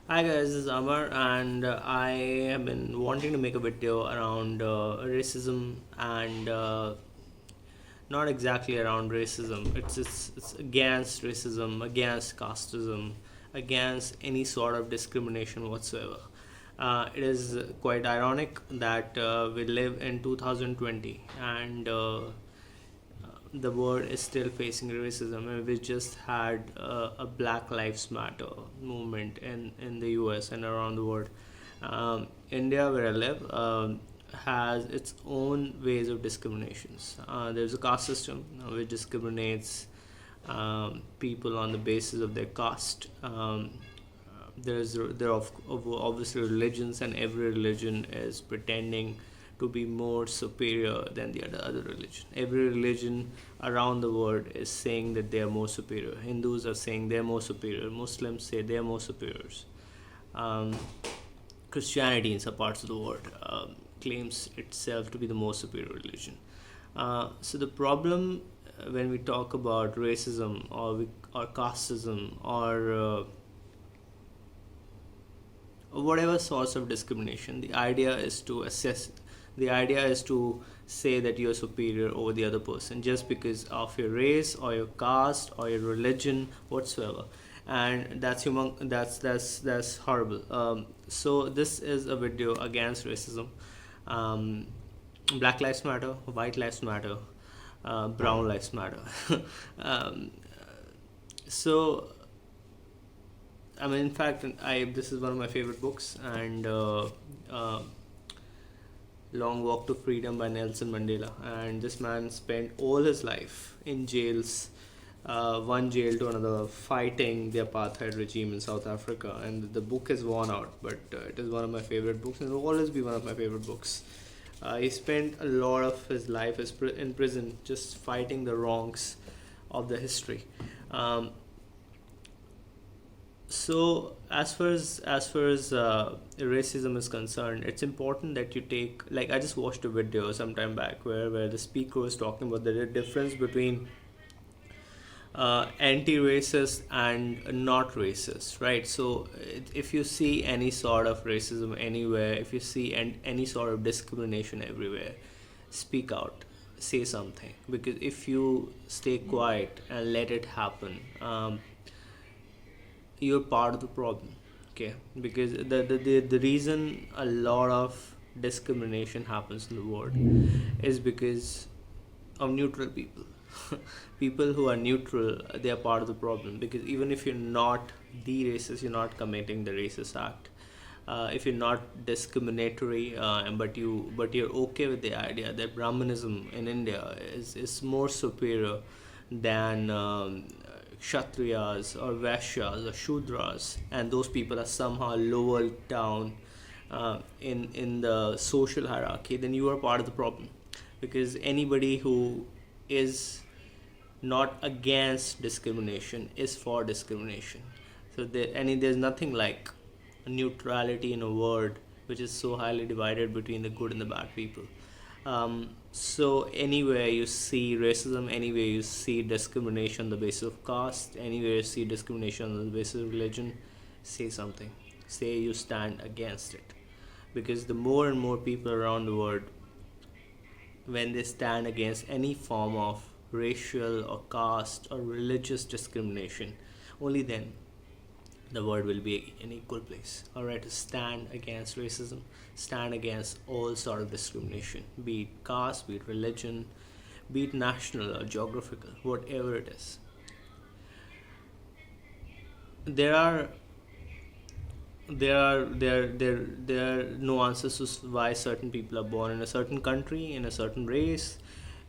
Hi guys, this is Amar, and I have been wanting to make a video around racism and not exactly around racism. It's against racism, against casteism, against any sort of discrimination whatsoever. It is quite ironic that we live in 2020 and the world is still facing racism, and we just had a Black Lives Matter movement in the US and around the world. India, where I live, has its own ways of discriminations. There's a caste system which discriminates people on the basis of their caste. There are obviously religions, and every religion is pretending to be more superior than the other religion. Every religion around the world is saying that they are more superior. Hindus are saying they're more superior. Muslims say they're more superiors. Um, Christianity in some parts of the world claims itself to be the most superior religion. So the problem when we talk about racism or casteism or whatever source of discrimination, the idea is to say that you're superior over the other person just because of your race or your caste or your religion whatsoever, and that's horrible. So this is a video against racism. um, Black lives matter, white lives matter, brown lives matter. um, so I mean, in fact, I this is one of my favorite books, and Long Walk to Freedom by Nelson Mandela. And this man spent all his life in jails, one jail to another, fighting the apartheid regime in South Africa. And the book is worn out, but it is one of my favorite books, and it will always be one of my favorite books. He spent a lot of his life in prison just fighting the wrongs of the history. Um, so as far as racism is concerned, it's important that you take, like, I just watched a video some time back where the speaker was talking about the difference between anti-racist and not racist, right? So if you see any sort of racism anywhere, if you see any sort of discrimination everywhere, speak out, say something, because if you stay quiet and let it happen, you're part of the problem. Okay, because the reason a lot of discrimination happens in the world is because of neutral people. People who are neutral, they are part of the problem, because even if you're not the racist, you're not committing the racist act. If you're not discriminatory, but you're okay with the idea that Brahmanism in India is more superior than Kshatriyas or Vaishyas or Shudras, and those people are somehow lower down in the social hierarchy, then you are part of the problem. Because anybody who is not against discrimination is for discrimination. So there's nothing like neutrality in a word which is so highly divided between the good and the bad people. So anywhere you see racism, anywhere you see discrimination on the basis of caste, anywhere you see discrimination on the basis of religion, say something. Say you stand against it. Because the more and more people around the world, when they stand against any form of racial or caste or religious discrimination, only then the world will be an equal place. All right, to stand against racism, stand against all sort of discrimination, be it caste, be it religion, be it national or geographical, whatever it is. There are there are no answers to why certain people are born in a certain country, in a certain race,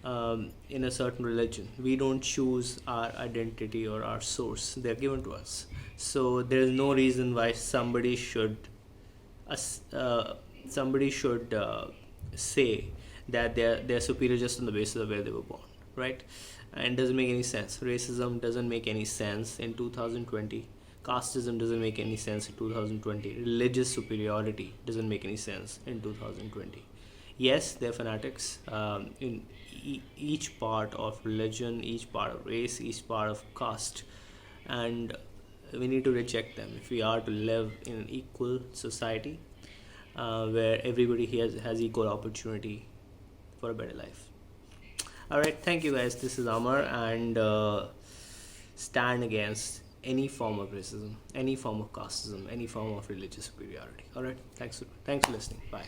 in a certain religion. We don't choose our identity or our source; they're given to us. So there is no reason why us- uh, somebody should say that they're superior just on the basis of where they were born, right? And it doesn't make any sense. Racism doesn't make any sense in 2020. Casteism doesn't make any sense in 2020. Religious superiority doesn't make any sense in 2020. Yes, they're fanatics in each part of religion, each part of race, each part of caste, and We need to reject them if we are to live in an equal society where everybody has equal opportunity for a better life. All right, thank you guys. This is Amar, and stand against any form of racism, any form of casteism, any form of religious superiority. All right, thanks for listening. Bye.